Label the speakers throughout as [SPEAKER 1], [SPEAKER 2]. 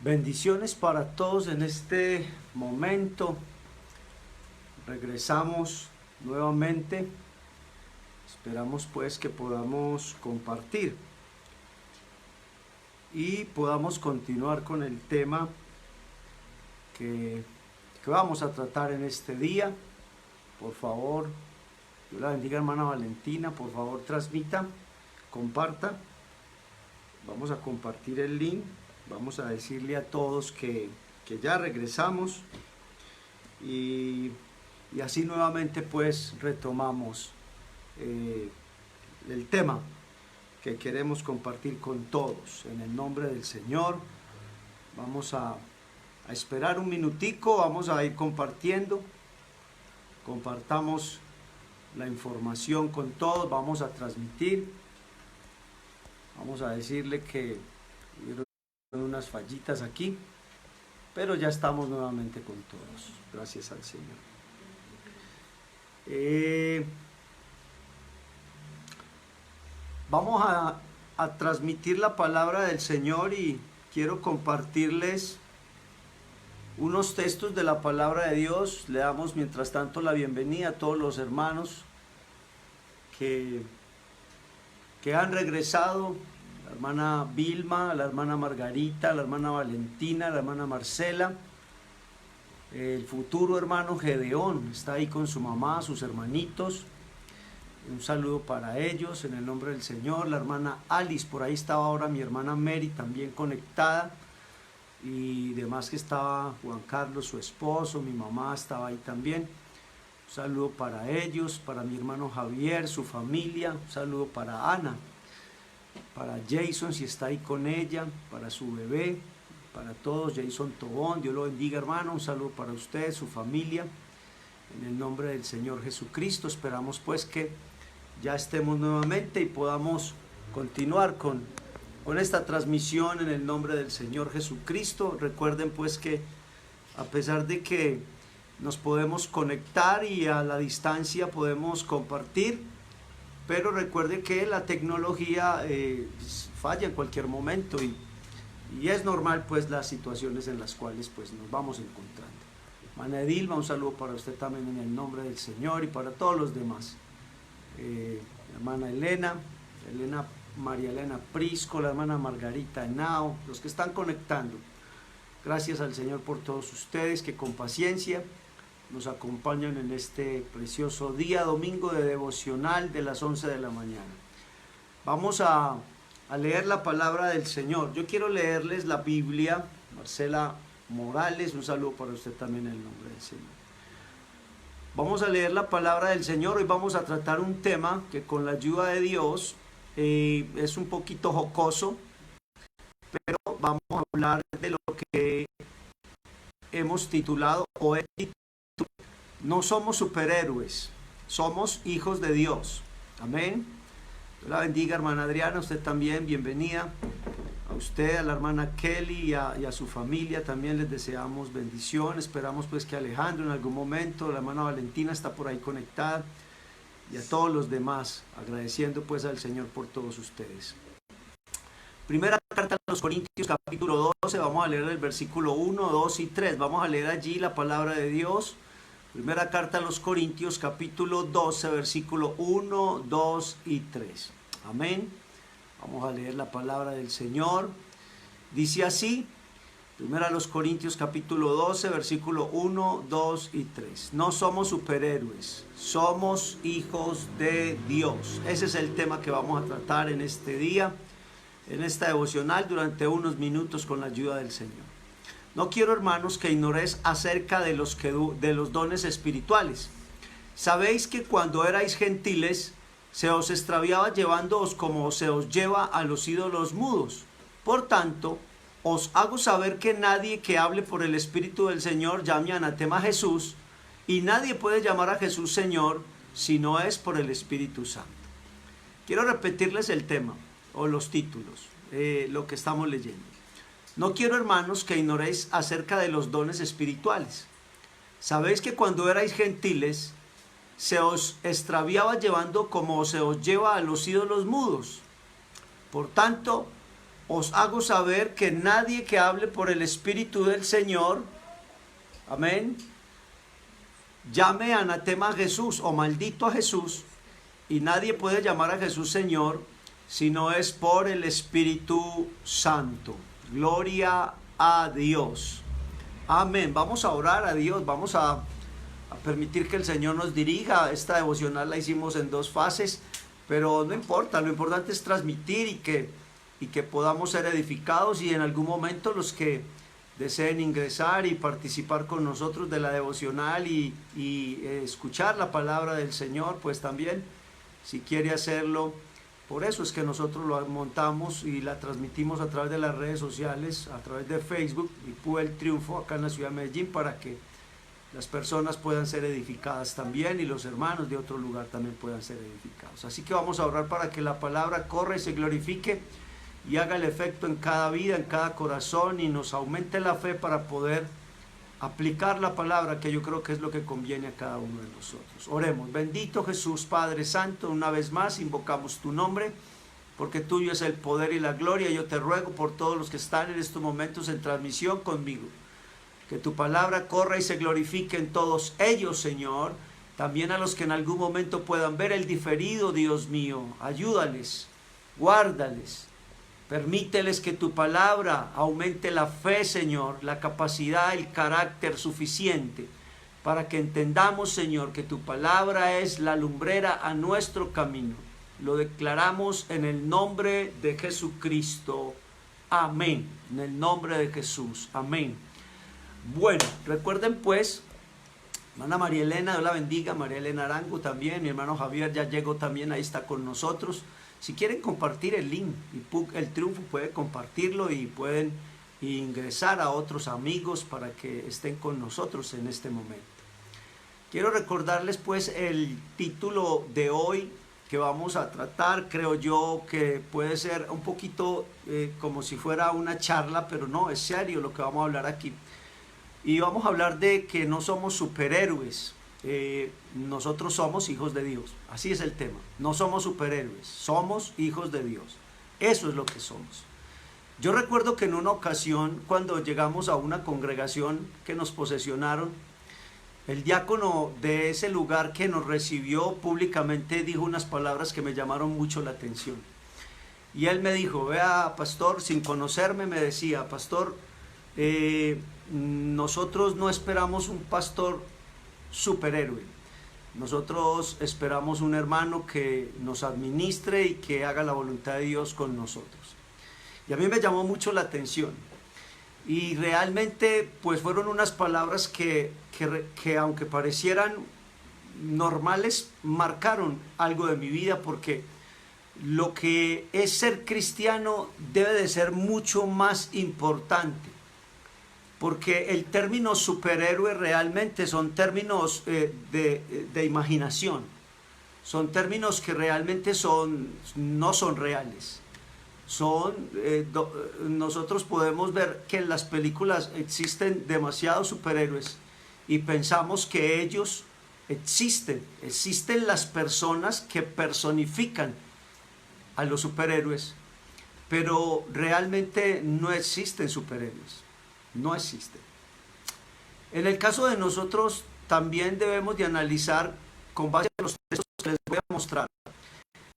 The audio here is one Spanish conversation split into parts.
[SPEAKER 1] Bendiciones para todos en este momento. Regresamos nuevamente. Esperamos pues que podamos compartir y podamos continuar con el tema que vamos a tratar en este día. Por favor, Dios la bendiga, hermana Valentina. Por favor, transmita, comparta. Vamos a compartir el link. Vamos a decirle a todos que ya regresamos y así nuevamente pues retomamos el tema que queremos compartir con todos. En el nombre del Señor vamos a esperar un minutico, vamos a ir compartiendo. Compartamos la información con todos, vamos a transmitir. Vamos a decirle que unas fallitas aquí, pero ya estamos nuevamente con todos, gracias al Señor. Vamos a transmitir la palabra del Señor y quiero compartirles unos textos de la palabra de Dios. Le damos mientras tanto la bienvenida a todos los hermanos que han regresado. La hermana Vilma, la hermana Margarita, la hermana Valentina, la hermana Marcela, el futuro hermano Gedeón, está ahí con su mamá, sus hermanitos. Un saludo para ellos en el nombre del Señor. La hermana Alice, por ahí estaba ahora mi hermana Mary también conectada. Y demás que estaba Juan Carlos, su esposo, mi mamá estaba ahí también. Un saludo para ellos, para mi hermano Javier, su familia. Un saludo para Ana, para Jason, si está ahí con ella, para su bebé, para todos. Jason Tobón, Dios lo bendiga, hermano. Un saludo para usted, su familia, en el nombre del Señor Jesucristo. Esperamos pues que ya estemos nuevamente y podamos continuar con esta transmisión en el nombre del Señor Jesucristo. Recuerden pues que a pesar de que nos podemos conectar y a la distancia podemos compartir, pero recuerde que la tecnología falla en cualquier momento y es normal pues las situaciones en las cuales pues nos vamos encontrando. Hermana Edilma, un saludo para usted también en el nombre del Señor y para todos los demás. Hermana Elena, María Elena Prisco, la hermana Margarita Henao, los que están conectando. Gracias al Señor por todos ustedes que con paciencia nos acompañan en este precioso día, domingo de devocional de las 11 de la mañana. Vamos a leer la palabra del Señor. Yo quiero leerles la Biblia. Marcela Morales, un saludo para usted también en el nombre del Señor. Vamos a leer la palabra del Señor. Hoy vamos a tratar un tema que con la ayuda de Dios es un poquito jocoso, pero vamos a hablar de lo que hemos titulado o he titulado: no somos superhéroes, somos hijos de Dios. Amén. Dios la bendiga, hermana Adriana, usted también, bienvenida. A usted, a la hermana Kelly y a su familia también les deseamos bendición. Esperamos pues que Alejandro en algún momento, la hermana Valentina está por ahí conectada, y a todos los demás, agradeciendo pues al Señor por todos ustedes. Primera carta a los Corintios, capítulo 12, vamos a leer el versículo 1, 2 y 3. Vamos a leer allí la palabra de Dios. Primera carta a los Corintios, capítulo 12, versículo 1, 2 y 3. Amén. Vamos a leer la palabra del Señor. Dice así, Primera a los Corintios, capítulo 12, versículo 1, 2 y 3. No somos superhéroes, somos hijos de Dios. Ese es el tema que vamos a tratar en este día, en esta devocional, durante unos minutos con la ayuda del Señor. No quiero, hermanos, que ignoréis acerca de los dones espirituales. Sabéis que cuando erais gentiles, se os extraviaba llevándoos como se os lleva a los ídolos mudos. Por tanto, os hago saber que nadie que hable por el Espíritu del Señor llame anatema a Jesús, y nadie puede llamar a Jesús Señor si no es por el Espíritu Santo. Quiero repetirles el tema o los títulos, lo que estamos leyendo. No quiero, hermanos, que ignoréis acerca de los dones espirituales. Sabéis que cuando erais gentiles, se os extraviaba llevando como se os lleva a los ídolos mudos. Por tanto, os hago saber que nadie que hable por el Espíritu del Señor, amén, llame anatema a Jesús o maldito a Jesús, y nadie puede llamar a Jesús Señor si no es por el Espíritu Santo. Gloria a Dios. Amén. Vamos a orar a Dios, vamos a permitir que el Señor nos dirija. Esta devocional la hicimos en 2 fases, pero no importa, lo importante es transmitir y que podamos ser edificados, y en algún momento los que deseen ingresar y participar con nosotros de la devocional y escuchar la palabra del Señor, pues también, si quiere hacerlo. Por eso es que nosotros lo montamos y la transmitimos a través de las redes sociales, a través de Facebook y Púa el Triunfo acá en la ciudad de Medellín, para que las personas puedan ser edificadas también, y los hermanos de otro lugar también puedan ser edificados. Así que vamos a orar para que la palabra corra y se glorifique y haga el efecto en cada vida, en cada corazón, y nos aumente la fe para poder aplicar la palabra, que yo creo que es lo que conviene a cada uno de nosotros. Oremos. Bendito Jesús, Padre Santo, una vez más invocamos tu nombre, porque tuyo es el poder y la gloria. Yo te ruego por todos los que están en estos momentos en transmisión conmigo, que tu palabra corra y se glorifique en todos ellos, Señor. También a los que en algún momento puedan ver el diferido, Dios mío, ayúdales, guárdales. Permíteles que tu palabra aumente la fe, Señor, la capacidad, el carácter suficiente para que entendamos, Señor, que tu palabra es la lumbrera a nuestro camino. Lo declaramos en el nombre de Jesucristo. Amén. En el nombre de Jesús. Amén. Bueno, recuerden pues, hermana María Elena, Dios la bendiga, María Elena Arango también, mi hermano Javier ya llegó también, ahí está con nosotros. Si quieren compartir el link, el Triunfo puede compartirlo y pueden ingresar a otros amigos para que estén con nosotros en este momento. Quiero recordarles pues el título de hoy que vamos a tratar. Creo yo que puede ser un poquito como si fuera una charla, pero no, es serio lo que vamos a hablar aquí. Y vamos a hablar de que no somos superhéroes. Nosotros somos hijos de Dios, así es el tema. No somos superhéroes, somos hijos de Dios. Eso es lo que somos. Yo recuerdo que en una ocasión, cuando llegamos a una congregación que nos posesionaron, el diácono de ese lugar que nos recibió públicamente dijo unas palabras que me llamaron mucho la atención. Y él me dijo, vea, pastor, sin conocerme, me decía, pastor, nosotros no esperamos un pastor superhéroe. Nosotros esperamos un hermano que nos administre y que haga la voluntad de Dios con nosotros. Y a mí me llamó mucho la atención. Y realmente pues fueron unas palabras que aunque parecieran normales, marcaron algo de mi vida, porque lo que es ser cristiano debe de ser mucho más importante. Porque el término superhéroe realmente son términos de imaginación. Son términos que realmente no son reales. Nosotros podemos ver que en las películas existen demasiados superhéroes y pensamos que ellos existen. Existen las personas que personifican a los superhéroes, pero realmente no existen superhéroes. No existe. En el caso de nosotros también debemos de analizar, con base a los textos que les voy a mostrar,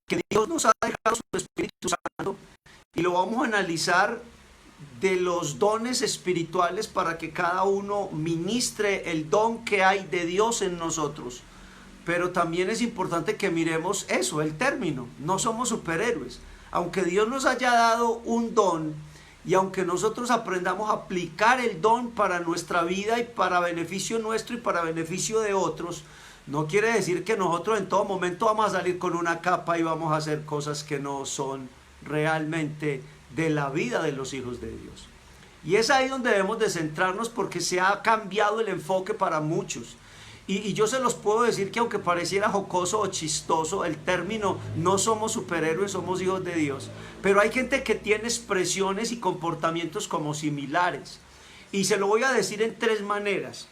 [SPEAKER 1] que Dios nos ha dejado su Espíritu Santo, y lo vamos a analizar de los dones espirituales para que cada uno ministre el don que hay de Dios en nosotros. Pero también es importante que miremos eso, el término, no somos superhéroes. Aunque Dios nos haya dado un don, y aunque nosotros aprendamos a aplicar el don para nuestra vida y para beneficio nuestro y para beneficio de otros, no quiere decir que nosotros en todo momento vamos a salir con una capa y vamos a hacer cosas que no son realmente de la vida de los hijos de Dios. Y es ahí donde debemos de centrarnos, porque se ha cambiado el enfoque para muchos. Y yo se los puedo decir que aunque pareciera jocoso o chistoso el término no somos superhéroes, somos hijos de Dios, pero hay gente que tiene expresiones y comportamientos como similares. Y se lo voy a decir en 3 maneras.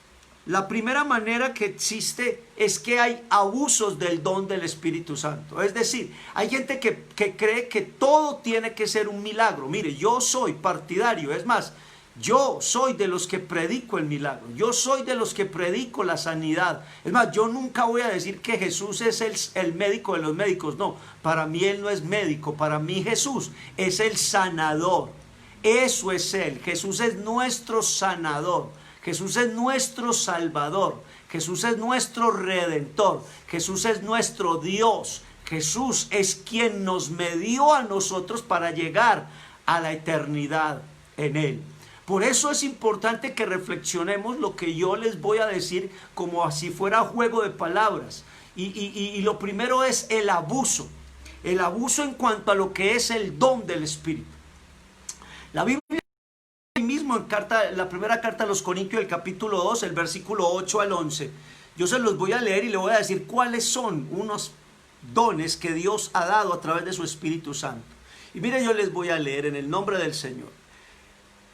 [SPEAKER 1] La primera manera que existe es que hay abusos del don del Espíritu Santo. Es decir, hay gente que cree que todo tiene que ser un milagro. Mire, yo soy partidario, es más, yo soy de los que predico el milagro. Yo soy de los que predico la sanidad. Es más, yo nunca voy a decir que Jesús es el médico de los médicos. No, para mí Él no es médico. Para mí Jesús es el sanador. Eso es Él. Jesús es nuestro sanador. Jesús es nuestro Salvador, Jesús es nuestro Redentor, Jesús es nuestro Dios, Jesús es quien nos medió a nosotros para llegar a la eternidad en Él. Por eso es importante que reflexionemos lo que yo les voy a decir como si fuera juego de palabras. Y lo primero es el abuso en cuanto a lo que es el don del Espíritu. La Biblia mismo en la primera carta a los Corintios, el capítulo 2, el versículo 8 al 11. Yo se los voy a leer y le voy a decir cuáles son unos dones que Dios ha dado a través de su Espíritu Santo. Y mire, yo les voy a leer en el nombre del Señor.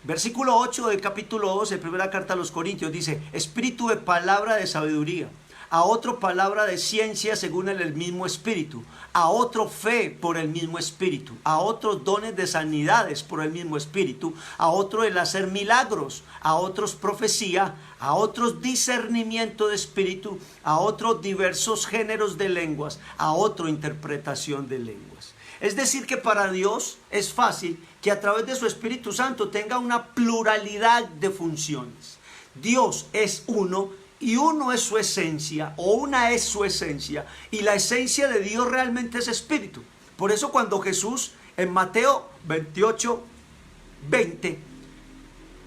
[SPEAKER 1] Versículo 8 del capítulo 2, de primera carta a los Corintios, dice: espíritu de palabra de sabiduría, a otro palabra de ciencia según el mismo Espíritu, a otro fe por el mismo Espíritu, a otros dones de sanidades por el mismo Espíritu, a otro el hacer milagros, a otros profecía, a otros discernimiento de espíritu, a otros diversos géneros de lenguas, a otro interpretación de lenguas. Es decir, que para Dios es fácil que a través de su Espíritu Santo tenga una pluralidad de funciones. Dios es uno y uno es su esencia, o una es su esencia, y la esencia de Dios realmente es espíritu. Por eso cuando Jesús en Mateo 28, 20,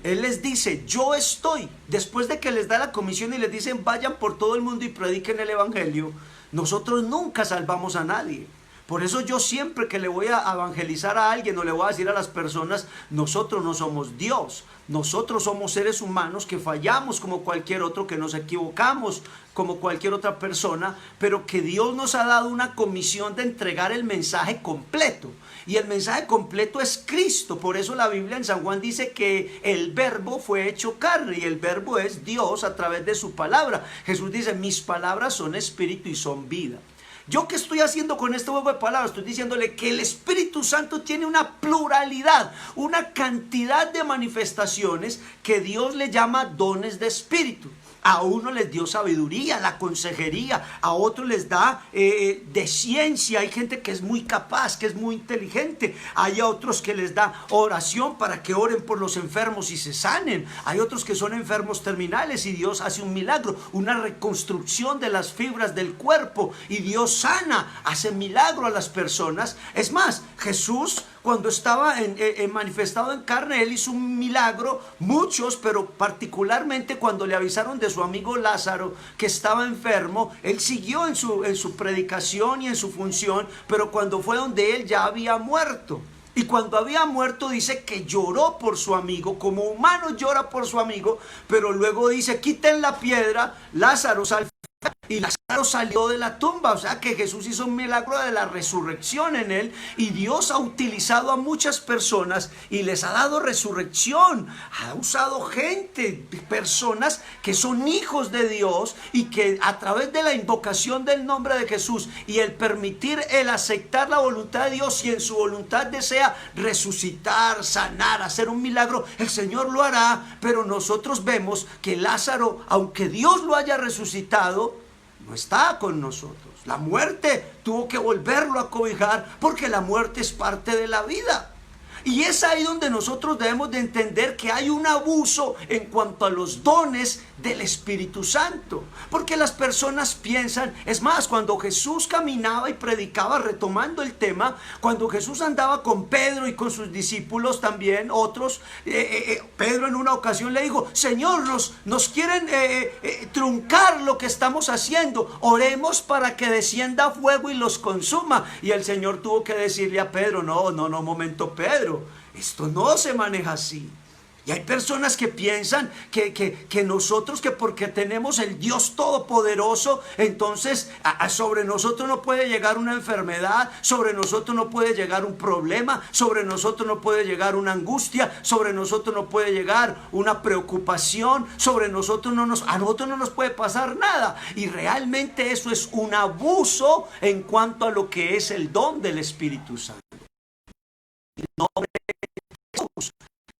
[SPEAKER 1] Él les dice: yo estoy, después de que les da la comisión y les dicen vayan por todo el mundo y prediquen el evangelio, nosotros nunca salvamos a nadie. Por eso yo siempre que le voy a evangelizar a alguien o le voy a decir a las personas, nosotros no somos Dios, nosotros somos seres humanos que fallamos como cualquier otro, que nos equivocamos como cualquier otra persona, pero que Dios nos ha dado una comisión de entregar el mensaje completo. Y el mensaje completo es Cristo. Por eso la Biblia en San Juan dice que el verbo fue hecho carne, y el verbo es Dios a través de su palabra. Jesús dice: mis palabras son espíritu y son vida. ¿Yo qué estoy haciendo con este juego de palabras? Estoy diciéndole que el Espíritu Santo tiene una pluralidad, una cantidad de manifestaciones que Dios le llama dones de espíritu. A uno les dio sabiduría, la consejería, a otro les da de ciencia. Hay gente que es muy capaz, que es muy inteligente. Hay otros que les da oración para que oren por los enfermos y se sanen. Hay otros que son enfermos terminales y Dios hace un milagro, una reconstrucción de las fibras del cuerpo, y Dios sana, hace milagro a las personas. Es más, Jesús, cuando estaba manifestado en carne, Él hizo un milagro, muchos, pero particularmente cuando le avisaron de su amigo Lázaro que estaba enfermo, Él siguió en su predicación y en su función, pero cuando fue donde Él ya había muerto. Y cuando había muerto dice que lloró por su amigo, como humano llora por su amigo, pero luego dice: quiten la piedra, Lázaro sal. Y Lázaro salió de la tumba. O sea que Jesús hizo un milagro de la resurrección en él, y Dios ha utilizado a muchas personas y les ha dado resurrección. Ha usado gente, personas que son hijos de Dios, y que a través de la invocación del nombre de Jesús y el permitir, el aceptar la voluntad de Dios, y en su voluntad desea resucitar, sanar, hacer un milagro, el Señor lo hará. Pero nosotros vemos que Lázaro, aunque Dios lo haya resucitado, no está con nosotros. La muerte tuvo que volverlo a cobijar, porque la muerte es parte de la vida. Y es ahí donde nosotros debemos de entender que hay un abuso en cuanto a los dones del Espíritu Santo. Porque las personas piensan, es más, cuando Jesús caminaba y predicaba, retomando el tema, cuando Jesús andaba con Pedro y con sus discípulos también, otros, Pedro en una ocasión le dijo: Señor, nos quieren truncar lo que estamos haciendo, oremos para que descienda fuego y los consuma. Y el Señor tuvo que decirle a Pedro: no, momento, Pedro, esto no se maneja así. Y hay personas que piensan que nosotros, que porque tenemos el Dios Todopoderoso, entonces sobre nosotros no puede llegar una enfermedad, sobre nosotros no puede llegar un problema, sobre nosotros no puede llegar una angustia, sobre nosotros no puede llegar una preocupación, sobre nosotros a nosotros no nos puede pasar nada. Y realmente eso es un abuso en cuanto a lo que es el don del Espíritu Santo. En nombre de Jesús.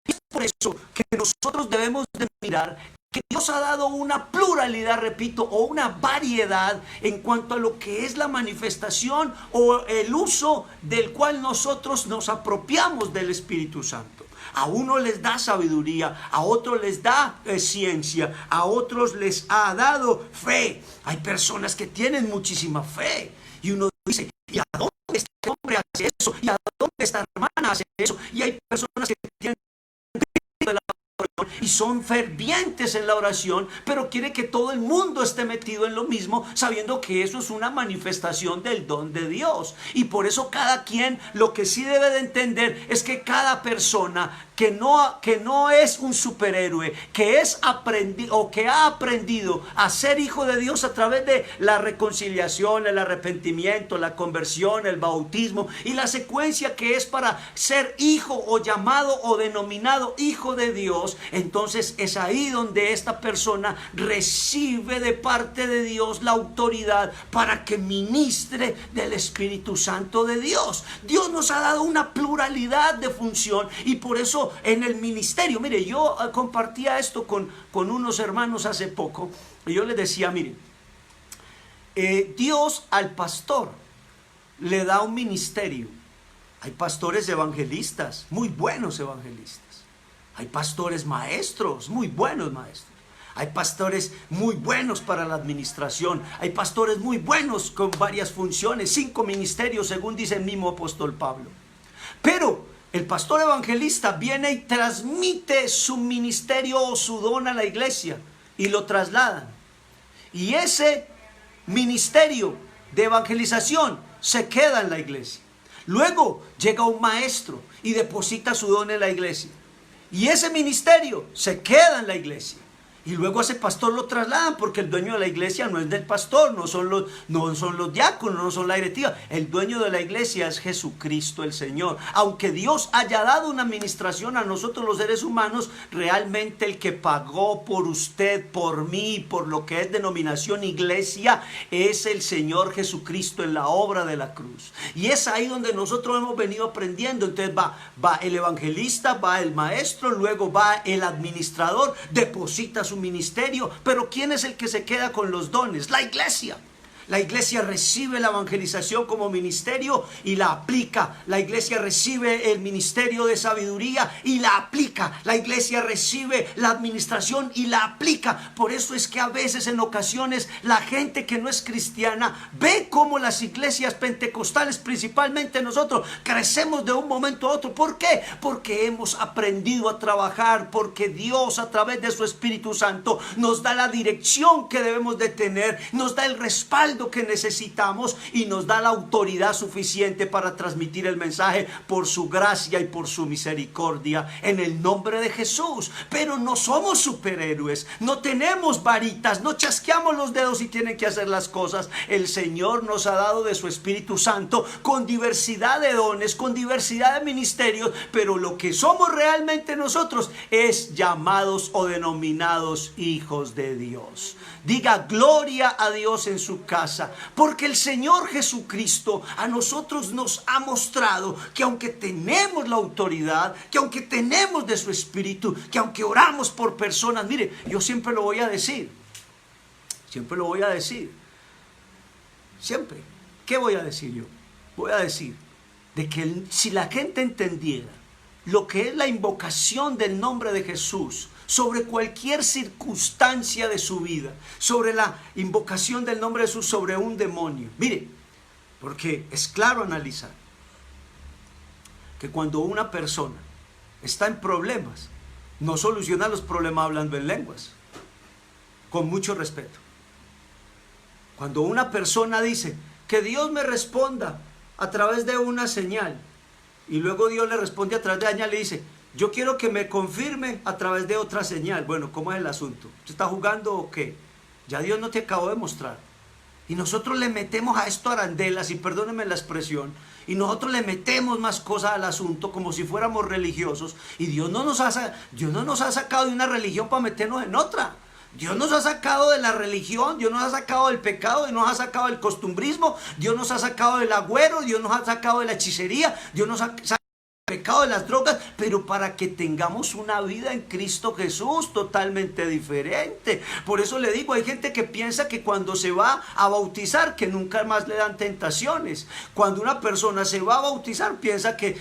[SPEAKER 1] Es por eso que nosotros debemos de mirar que Dios ha dado una pluralidad, repito, o una variedad en cuanto a lo que es la manifestación o el uso del cual nosotros nos apropiamos del Espíritu Santo. A uno les da sabiduría, a otros les da ciencia, a otros les ha dado fe. Hay personas que tienen muchísima fe y uno dice, ¿y a dónde este hombre hace eso? ¿Y a dónde esta hermana hace eso? Y hay personas que tienen de la oración y son fervientes en la oración, pero quiere que todo el mundo esté metido en lo mismo, sabiendo que eso es una manifestación del don de Dios. Y por eso cada quien lo que sí debe de entender es que cada persona que no es un superhéroe, que es aprendido o que ha aprendido a ser hijo de Dios a través de la reconciliación, el arrepentimiento, la conversión, el bautismo y la secuencia que es para ser hijo o llamado o denominado hijo de Dios, entonces es ahí donde esta persona recibe de parte de Dios la autoridad para que ministre del Espíritu Santo de Dios. Dios nos ha dado una pluralidad de función y por eso en el ministerio, mire, yo compartía esto con unos hermanos hace poco y yo les decía, mire, Dios al pastor le da un ministerio. Hay pastores evangelistas, muy buenos evangelistas. Hay pastores maestros, muy buenos maestros. Hay pastores muy buenos para la administración. Hay pastores muy buenos con varias funciones, 5 ministerios según dice el mismo apóstol Pablo. Pero el pastor evangelista viene y transmite su ministerio o su don a la iglesia y lo trasladan. Y ese ministerio de evangelización se queda en la iglesia. Luego llega un maestro y deposita su don en la iglesia. Y ese ministerio se queda en la iglesia. Y luego a ese pastor lo trasladan porque el dueño de la iglesia no es del pastor, no son los diáconos, no son la directiva. El dueño de la iglesia es Jesucristo el Señor. Aunque Dios haya dado una administración a nosotros los seres humanos, realmente el que pagó por usted, por mí, por lo que es denominación iglesia, es el Señor Jesucristo en la obra de la cruz. Y es ahí donde nosotros hemos venido aprendiendo. Entonces va el evangelista, va el maestro, luego va el administrador, deposita su ministerio, pero ¿quién es el que se queda con los dones? La iglesia. La iglesia recibe la evangelización como ministerio y la aplica. La iglesia recibe el ministerio de sabiduría y la aplica. La iglesia recibe la administración y la aplica. Por eso es que a veces, en ocasiones, la gente que no es cristiana ve cómo las iglesias pentecostales, principalmente nosotros, crecemos de un momento a otro. ¿Por qué? Porque hemos aprendido a trabajar, porque Dios a través de su Espíritu Santo nos da la dirección que debemos de tener, nos da el respaldo que necesitamos y nos da la autoridad suficiente para transmitir el mensaje por su gracia y por su misericordia en el nombre de Jesús. Pero no somos superhéroes, no tenemos varitas, no chasqueamos los dedos y tienen que hacer las cosas. El Señor nos ha dado de su Espíritu Santo con diversidad de dones, con diversidad de ministerios, pero lo que somos realmente nosotros es llamados o denominados hijos de Dios. Diga gloria a Dios en su casa, porque el Señor Jesucristo a nosotros nos ha mostrado que aunque tenemos la autoridad, que aunque tenemos de su Espíritu, que aunque oramos por personas, mire, yo siempre lo voy a decir, siempre, ¿qué voy a decir yo? Voy a decir de que si la gente entendiera lo que es la invocación del nombre de Jesús sobre cualquier circunstancia de su vida, sobre la invocación del nombre de Jesús sobre un demonio. Mire, porque es claro analizar que cuando una persona está en problemas, no soluciona los problemas hablando en lenguas, con mucho respeto. Cuando una persona dice que Dios me responda a través de una señal, y luego Dios le responde a través de la señal, le dice, Yo quiero que me confirme a través de otra señal. Bueno, ¿cómo es el asunto? ¿Usted está jugando o qué? Ya Dios no te acabó de mostrar. Y nosotros le metemos a esto arandelas, y perdónenme la expresión, y nosotros le metemos más cosas al asunto como si fuéramos religiosos. Y Dios no nos ha sacado de una religión para meternos en otra. Dios nos ha sacado de la religión, Dios nos ha sacado del pecado, Dios nos ha sacado del costumbrismo, Dios nos ha sacado del agüero, Dios nos ha sacado de la hechicería, Dios nos ha sacado del pecado, de las drogas, pero para que tengamos una vida en Cristo Jesús totalmente diferente. Por eso le digo, hay gente que piensa que cuando se va a bautizar, que nunca más le dan tentaciones. Cuando una persona se va a bautizar, piensa que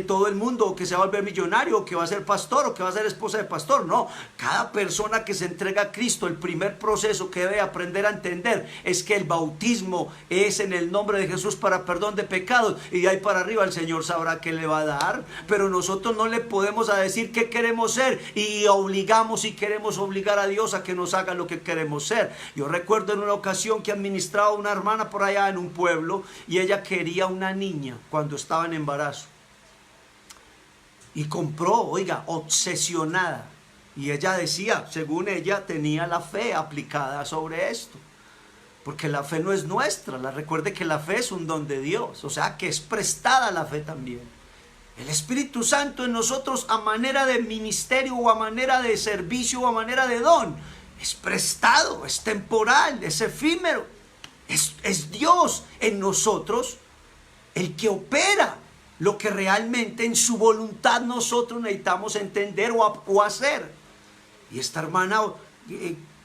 [SPEAKER 1] todo el mundo, o que se va a volver millonario, o que va a ser pastor, o que va a ser esposa de pastor. No, cada persona que se entrega a Cristo, el primer proceso que debe aprender a entender es que el bautismo es en el nombre de Jesús para perdón de pecados, y de ahí para arriba el Señor sabrá qué le va a dar. Pero nosotros no le podemos decir qué queremos ser, y obligamos y queremos obligar a Dios a que nos haga lo que queremos ser. Yo recuerdo en una ocasión que administraba una hermana por allá en un pueblo, y ella quería una niña cuando estaba en embarazo, y compró, oiga, obsesionada, y ella decía, según ella, tenía la fe aplicada sobre esto, porque la fe no es nuestra. Recuerde que la fe es un don de Dios, o sea que es prestada la fe también. El Espíritu Santo en nosotros, a manera de ministerio, o a manera de servicio, o a manera de don, es prestado, es temporal, es efímero. Es Dios en nosotros el que opera lo que realmente en su voluntad nosotros necesitamos entender o hacer. Y esta hermana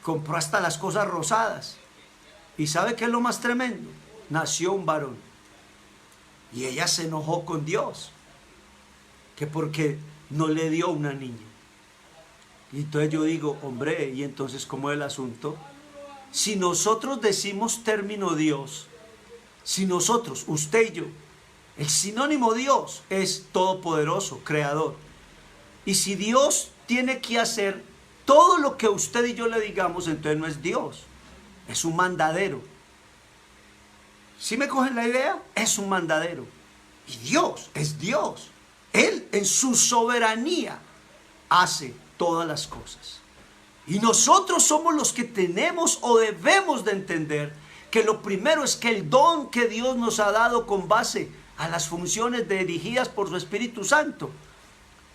[SPEAKER 1] compró hasta las cosas rosadas. ¿Y sabe qué es lo más tremendo? Nació un varón. Y ella se enojó con Dios, que porque no le dio una niña. Y entonces yo digo, hombre, ¿y entonces cómo es el asunto? Si nosotros decimos término Dios, si nosotros, usted y yo, el sinónimo Dios es todopoderoso, creador. Y si Dios tiene que hacer todo lo que usted y yo le digamos, entonces no es Dios, es un mandadero. ¿Sí me cogen la idea? Es un mandadero. Y Dios es Dios. Él en su soberanía hace todas las cosas. Y nosotros somos los que tenemos o debemos de entender que lo primero es que el don que Dios nos ha dado con base a las funciones dirigidas por su Espíritu Santo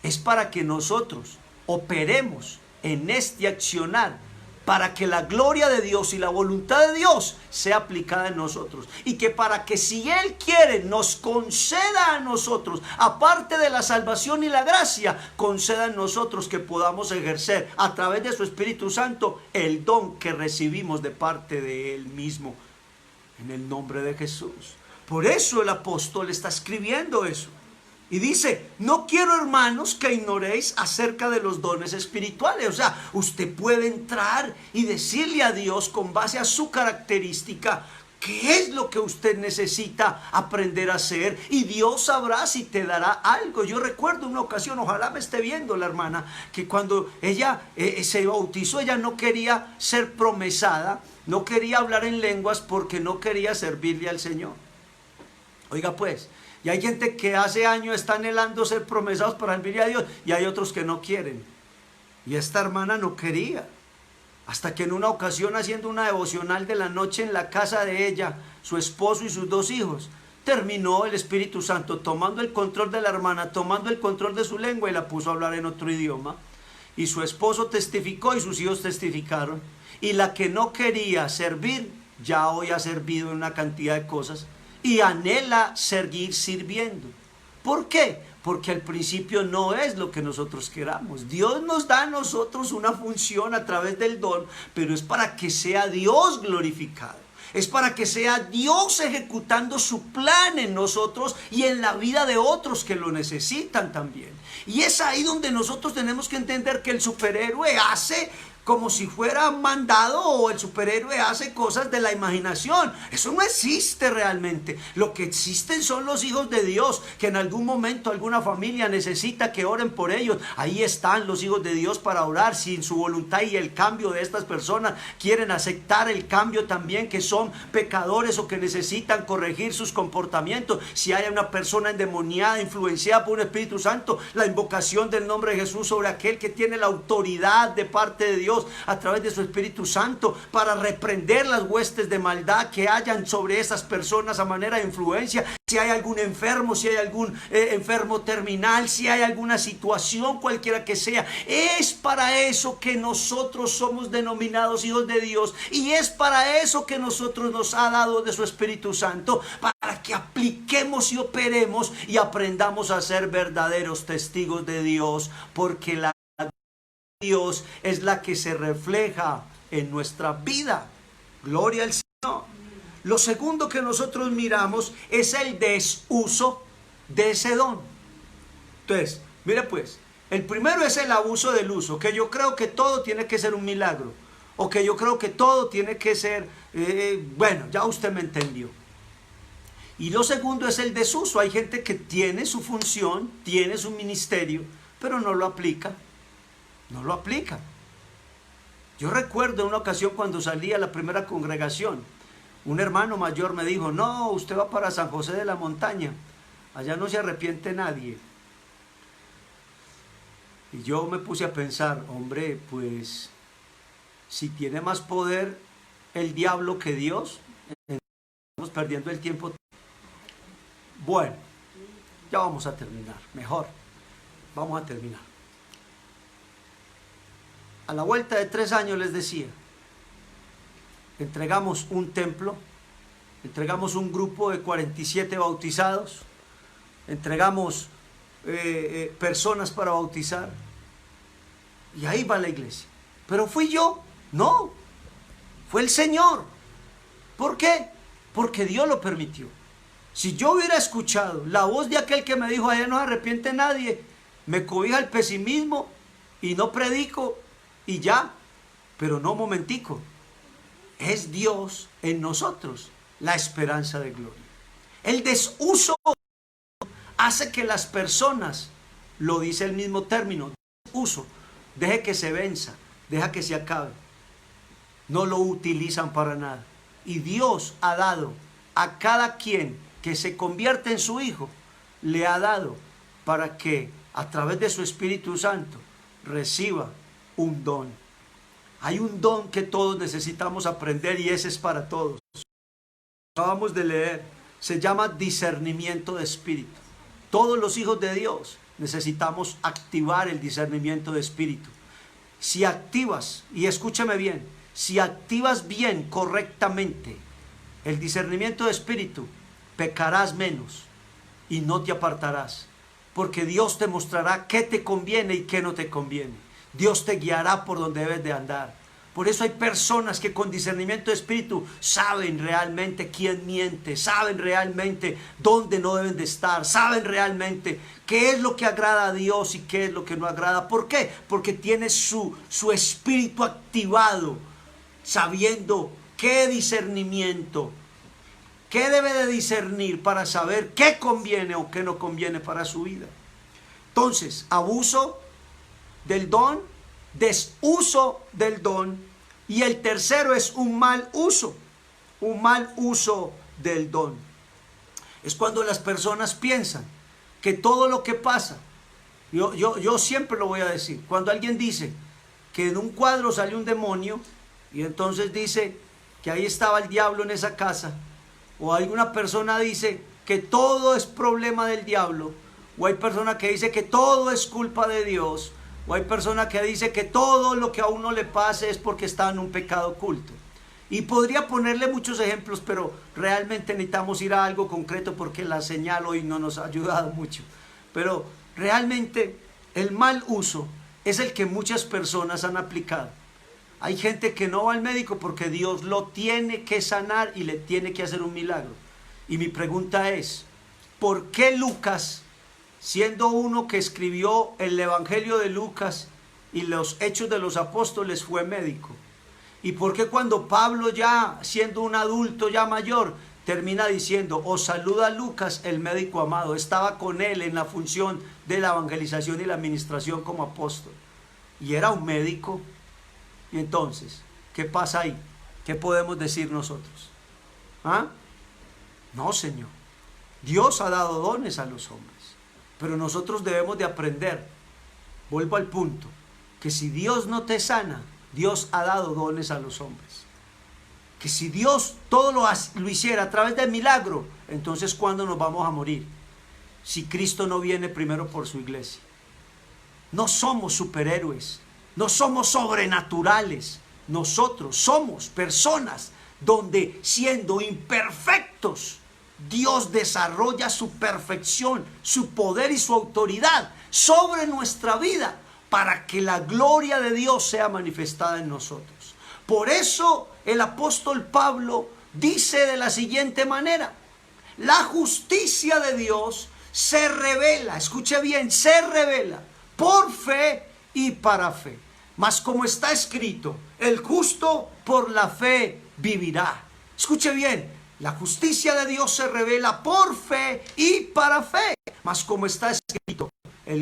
[SPEAKER 1] es para que nosotros operemos en este accionar, para que la gloria de Dios y la voluntad de Dios sea aplicada en nosotros. Y que para que, si Él quiere, nos conceda a nosotros, aparte de la salvación y la gracia, conceda en nosotros que podamos ejercer a través de su Espíritu Santo el don que recibimos de parte de Él mismo, en el nombre de Jesús. Por eso el apóstol está escribiendo eso. Y dice, no quiero, hermanos, que ignoréis acerca de los dones espirituales. O sea, usted puede entrar y decirle a Dios con base a su característica qué es lo que usted necesita aprender a hacer, y Dios sabrá si te dará algo. Yo recuerdo una ocasión, ojalá me esté viendo la hermana, que cuando ella se bautizó, ella no quería ser promesada, no quería hablar en lenguas porque no quería servirle al Señor. Oiga pues, y hay gente que hace años está anhelando ser promesados para servirle a Dios, y hay otros que no quieren. Y esta hermana no quería, hasta que en una ocasión, haciendo una devocional de la noche en la casa de ella, su esposo y sus 2 hijos, terminó el Espíritu Santo tomando el control de la hermana, tomando el control de su lengua, y la puso a hablar en otro idioma. Y su esposo testificó y sus hijos testificaron. Y la que no quería servir, ya hoy ha servido en una cantidad de cosas, y anhela seguir sirviendo. ¿Por qué? Porque al principio no es lo que nosotros queramos. Dios nos da a nosotros una función a través del don, pero es para que sea Dios glorificado. Es para que sea Dios ejecutando su plan en nosotros y en la vida de otros que lo necesitan también. Y es ahí donde nosotros tenemos que entender que el superhéroe hace como si fuera mandado o el superhéroe hace cosas de la imaginación. Eso no existe realmente. Lo que existen son los hijos de Dios, que en algún momento alguna familia necesita que oren por ellos. Ahí están los hijos de Dios para orar. Si en su voluntad y el cambio de estas personas quieren aceptar el cambio también, que son pecadores o que necesitan corregir sus comportamientos. Si hay una persona endemoniada, influenciada por un Espíritu Santo, la invocación del nombre de Jesús sobre aquel que tiene la autoridad de parte de Dios a través de su Espíritu Santo para reprender las huestes de maldad que hayan sobre esas personas a manera de influencia. Si hay algún enfermo, si hay algún enfermo terminal, si hay alguna situación cualquiera que sea, es para eso que nosotros somos denominados hijos de Dios, y es para eso que nosotros nos ha dado de su Espíritu Santo, para que apliquemos y operemos y aprendamos a ser verdaderos testigos de Dios, porque la Dios es la que se refleja en nuestra vida. Gloria al Señor. Lo segundo que nosotros miramos es el desuso de ese don. Entonces, mire pues, el primero es el abuso del uso, que yo creo que todo tiene que ser un milagro, o que yo creo que todo tiene que ser, bueno, ya usted me entendió. Y lo segundo es el desuso. Hay gente que tiene su función, tiene su ministerio, pero no lo aplica. No lo aplica. Yo recuerdo una ocasión cuando salí a la primera congregación, un hermano mayor me dijo: no, usted va para San José de la Montaña, allá no se arrepiente nadie. Y yo me puse a pensar, hombre, pues si tiene más poder el diablo que Dios, estamos perdiendo el tiempo. Bueno, ya vamos a terminar, mejor, vamos a terminar. A la vuelta de 3 años, les decía, entregamos un templo, entregamos un grupo de 47 bautizados, entregamos personas para bautizar, y ahí va la iglesia. Pero fui yo, no, fue el Señor. ¿Por qué? Porque Dios lo permitió. Si yo hubiera escuchado la voz de aquel que me dijo: allá no se arrepiente nadie, me cobija el pesimismo y no predico y ya. Pero no, momentico, es Dios en nosotros la esperanza de gloria. El desuso hace que las personas, lo dice el mismo término, uso, deje que se venza, deja que se acabe. No lo utilizan para nada. Y Dios ha dado a cada quien que se convierte en su hijo, le ha dado para que a través de su Espíritu Santo reciba un don. Hay un don que todos necesitamos aprender, y ese es para todos. Acabamos de leer, se llama discernimiento de espíritu. Todos los hijos de Dios necesitamos activar el discernimiento de espíritu. Si activas, y escúchame bien, si activas bien, correctamente, el discernimiento de espíritu, pecarás menos y no te apartarás, porque Dios te mostrará qué te conviene y qué no te conviene. Dios te guiará por donde debes de andar. Por eso hay personas que con discernimiento de espíritu saben realmente quién miente, saben realmente dónde no deben de estar, saben realmente qué es lo que agrada a Dios y qué es lo que no agrada. ¿Por qué? Porque tiene su espíritu activado, sabiendo qué discernimiento, qué debe de discernir para saber qué conviene o qué no conviene para su vida. Entonces, abuso del don, desuso del don, y el tercero es un mal uso del don. Es cuando las personas piensan que todo lo que pasa, yo siempre lo voy a decir, cuando alguien dice que en un cuadro sale un demonio, y entonces dice que ahí estaba el diablo en esa casa, o alguna persona dice que todo es problema del diablo, o hay persona que dice que todo es culpa de Dios, o hay persona que dice que todo lo que a uno le pase es porque está en un pecado oculto. Y podría ponerle muchos ejemplos, pero realmente necesitamos ir a algo concreto porque la señal hoy no nos ha ayudado mucho. Pero realmente el mal uso es el que muchas personas han aplicado. Hay gente que no va al médico porque Dios lo tiene que sanar y le tiene que hacer un milagro. Y mi pregunta es, ¿por qué Lucas, siendo uno que escribió el Evangelio de Lucas y los Hechos de los Apóstoles fue médico? ¿Y por qué cuando Pablo, ya siendo un adulto ya mayor, termina diciendo: os saluda Lucas, el médico amado? Estaba con él en la función de la evangelización y la administración como apóstol, y era un médico. Y entonces, ¿qué pasa ahí? ¿Qué podemos decir nosotros? ¿Ah? No, Señor. Dios ha dado dones a los hombres, pero nosotros debemos de aprender, vuelvo al punto, que si Dios no te sana, Dios ha dado dones a los hombres. Que si Dios todo lo hiciera a través del milagro, entonces ¿cuándo nos vamos a morir? Si Cristo no viene primero por su iglesia. No somos superhéroes, no somos sobrenaturales. Nosotros somos personas donde, siendo imperfectos, Dios desarrolla su perfección, su poder y su autoridad sobre nuestra vida para que la gloria de Dios sea manifestada en nosotros. Por eso el apóstol Pablo dice de la siguiente manera: la justicia de Dios se revela, escuche bien, se revela por fe y para fe. Mas como está escrito, el justo por la fe vivirá. Escuche bien, la justicia de Dios se revela por fe y para fe. Mas como está escrito, el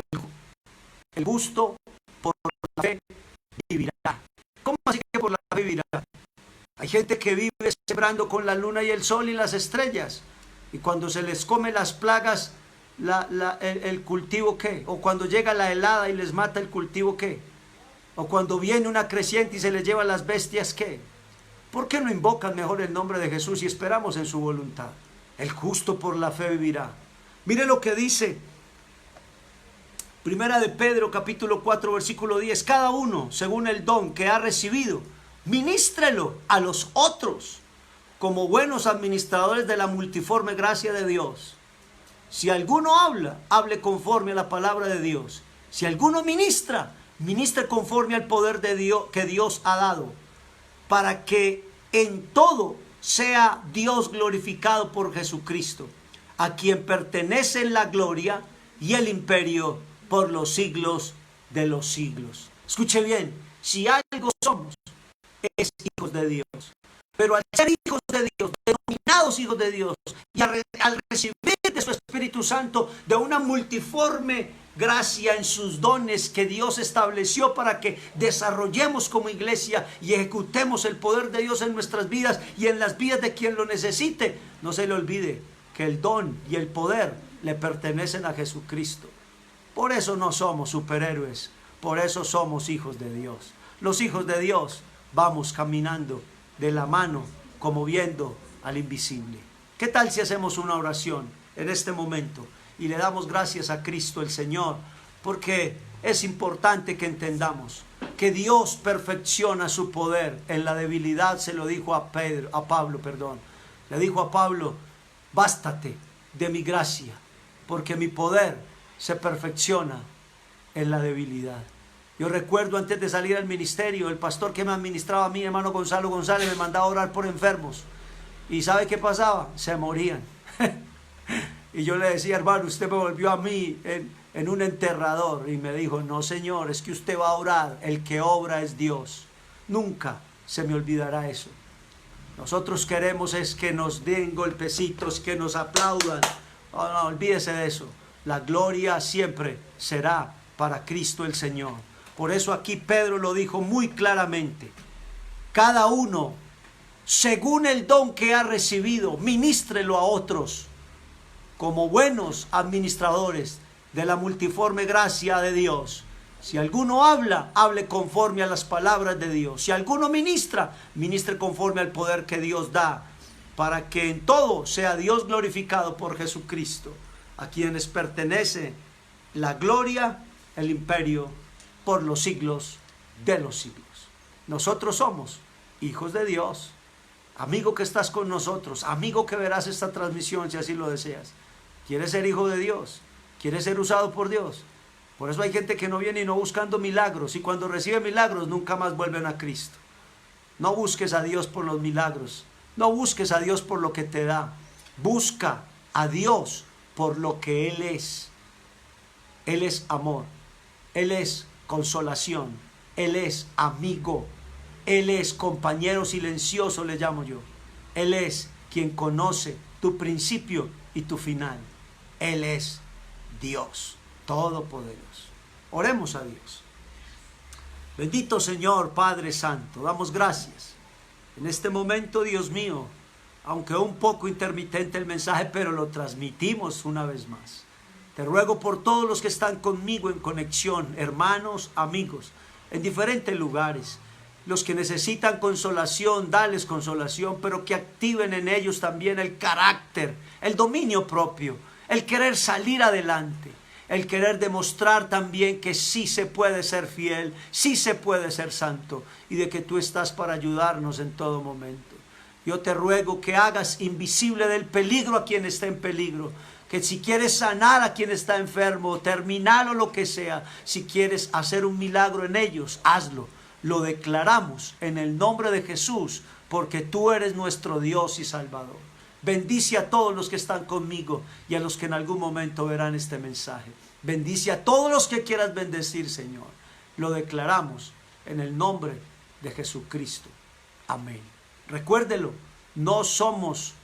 [SPEAKER 1] justo por la fe vivirá. ¿Cómo así que por la fe vivirá? Hay gente que vive sembrando con la luna y el sol y las estrellas, y cuando se les come las plagas, el cultivo, ¿qué? O cuando llega la helada y les mata el cultivo, ¿qué? O cuando viene una creciente y se les lleva las bestias, ¿qué? ¿Por qué no invocan mejor el nombre de Jesús y esperamos en su voluntad? El justo por la fe vivirá. Mire lo que dice Primera de Pedro, capítulo 4, versículo 10. Cada uno, según el don que ha recibido, ministrelo a los otros como buenos administradores de la multiforme gracia de Dios. Si alguno habla, hable conforme a la palabra de Dios. Si alguno ministra, ministre conforme al poder de Dios que Dios ha dado, para que en todo sea Dios glorificado por Jesucristo, a quien pertenece la gloria y el imperio por los siglos de los siglos. Escuche bien, si algo somos, es hijos de Dios. Pero al ser hijos de Dios, denominados hijos de Dios, y al recibir de su Espíritu Santo, de una multiforme gracia en sus dones que Dios estableció para que desarrollemos como iglesia y ejecutemos el poder de Dios en nuestras vidas y en las vidas de quien lo necesite, no se le olvide que el don y el poder le pertenecen a Jesucristo. Por eso no somos superhéroes, por eso somos hijos de Dios. Los hijos de Dios vamos caminando de la mano como viendo al invisible. ¿Qué tal si hacemos una oración en este momento y le damos gracias a Cristo el Señor? Porque es importante que entendamos que Dios perfecciona su poder en la debilidad. Se lo dijo a Pablo. Le dijo a Pablo: bástate de mi gracia, porque mi poder se perfecciona en la debilidad. Yo recuerdo, antes de salir al ministerio, el pastor que me administraba a mí, hermano Gonzalo González, me mandaba a orar por enfermos. ¿Y sabe qué pasaba? Se morían. Y yo le decía: hermano, usted me volvió a mí en un enterrador. Y me dijo: no, señor, es que usted va a orar, el que obra es Dios. Nunca se me olvidará eso. Nosotros queremos es que nos den golpecitos, que nos aplaudan. Oh, no, olvídese de eso. La gloria siempre será para Cristo el Señor. Por eso aquí Pedro lo dijo muy claramente: cada uno, según el don que ha recibido, ministrelo a otros como buenos administradores de la multiforme gracia de Dios. Si alguno habla, hable conforme a las palabras de Dios. Si alguno ministra, ministre conforme al poder que Dios da, para que en todo sea Dios glorificado por Jesucristo, a quienes pertenece la gloria, el imperio por los siglos de los siglos. Nosotros somos hijos de Dios. Amigo que estás con nosotros, amigo que verás esta transmisión si así lo deseas, ¿quieres ser hijo de Dios? ¿Quieres ser usado por Dios? Por eso hay gente que no viene y no buscando milagros, y cuando recibe milagros nunca más vuelven a Cristo. No busques a Dios por los milagros, no busques a Dios por lo que te da, busca a Dios por lo que Él es. Él es amor, Él es consolación. Él es amigo. Él es compañero silencioso, le llamo yo. Él es quien conoce tu principio y tu final. Él es Dios Todopoderoso. Oremos a Dios. Bendito Señor, Padre Santo, damos gracias. En este momento, Dios mío, aunque un poco intermitente el mensaje, pero lo transmitimos una vez más. Te ruego por todos los que están conmigo en conexión, hermanos, amigos, en diferentes lugares. Los que necesitan consolación, dales consolación, pero que activen en ellos también el carácter, el dominio propio, el querer salir adelante, el querer demostrar también que sí se puede ser fiel, sí se puede ser santo, y de que tú estás para ayudarnos en todo momento. Yo te ruego que hagas invisible del peligro a quien está en peligro, que si quieres sanar a quien está enfermo, terminar o lo que sea, si quieres hacer un milagro en ellos, hazlo. Lo declaramos en el nombre de Jesús, porque tú eres nuestro Dios y Salvador. Bendice a todos los que están conmigo y a los que en algún momento verán este mensaje. Bendice a todos los que quieras bendecir, Señor. Lo declaramos en el nombre de Jesucristo. Amén. Recuérdelo, no somos